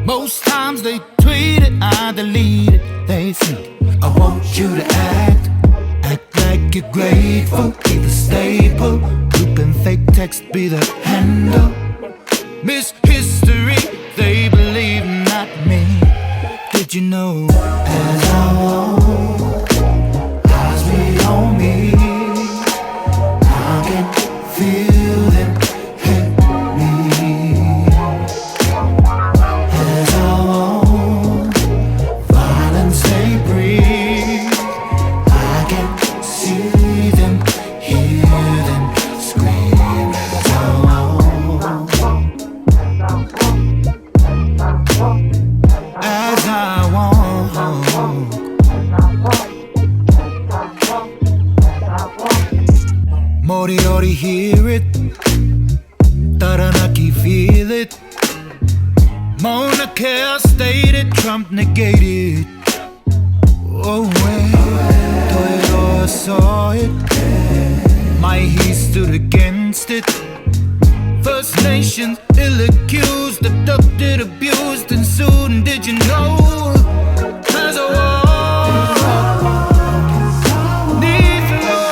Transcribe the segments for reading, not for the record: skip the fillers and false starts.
Most times they tweet it, I delete it. They say, I want you to act like you're grateful. Be the staple, looping fake text be the handle. Miss History, they believe not me. Did you know? As I walk, eyes be on me, I can feel them hit me. As I walk, violence they breathe, I can see them, hear them scream. As I walk, Moriori hear it, Taranaki feel it, Mauna Kea stated, Trump negated. Oh wait, Toyotoa saw it, Maihi stood against it. First Nations ill-accused, abducted, abused, and sued. And did you know? As I walk, needs to know,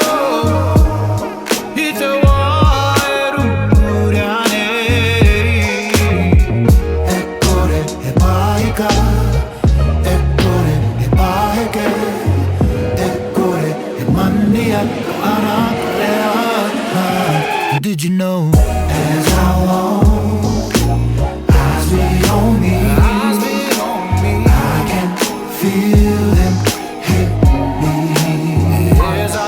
it's a wide umuriane. Ekore e paika, ekore e paike, ekore e mania anakrea. Did you know? As I walk, eyes be on me, I can feel them hit me. As I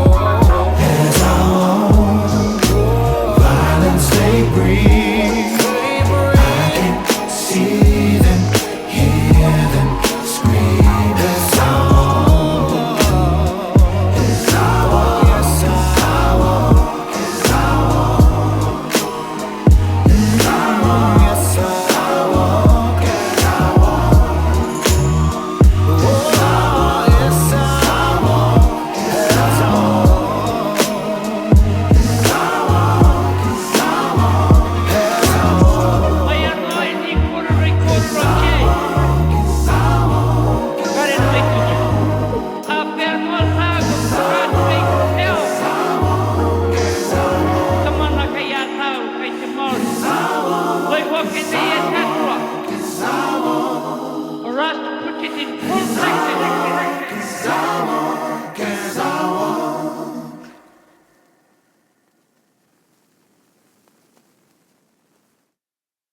walk, violence they breathe, I can see them, hear them scream. As I walk, as I walk, as I walk, as I walk. Yes, I walk, yes, I walk. Oh, yes, I walk, yes, I walk. Yes, I walk, yes, I walk, yes, I walk. I am going to Puerto Rico from Jay. Karen Wikic. Aperto al lago, Broadway Hotel. Kamana kaya tao kay Timor. Loy walking the Tetra. For us to put it in full practice.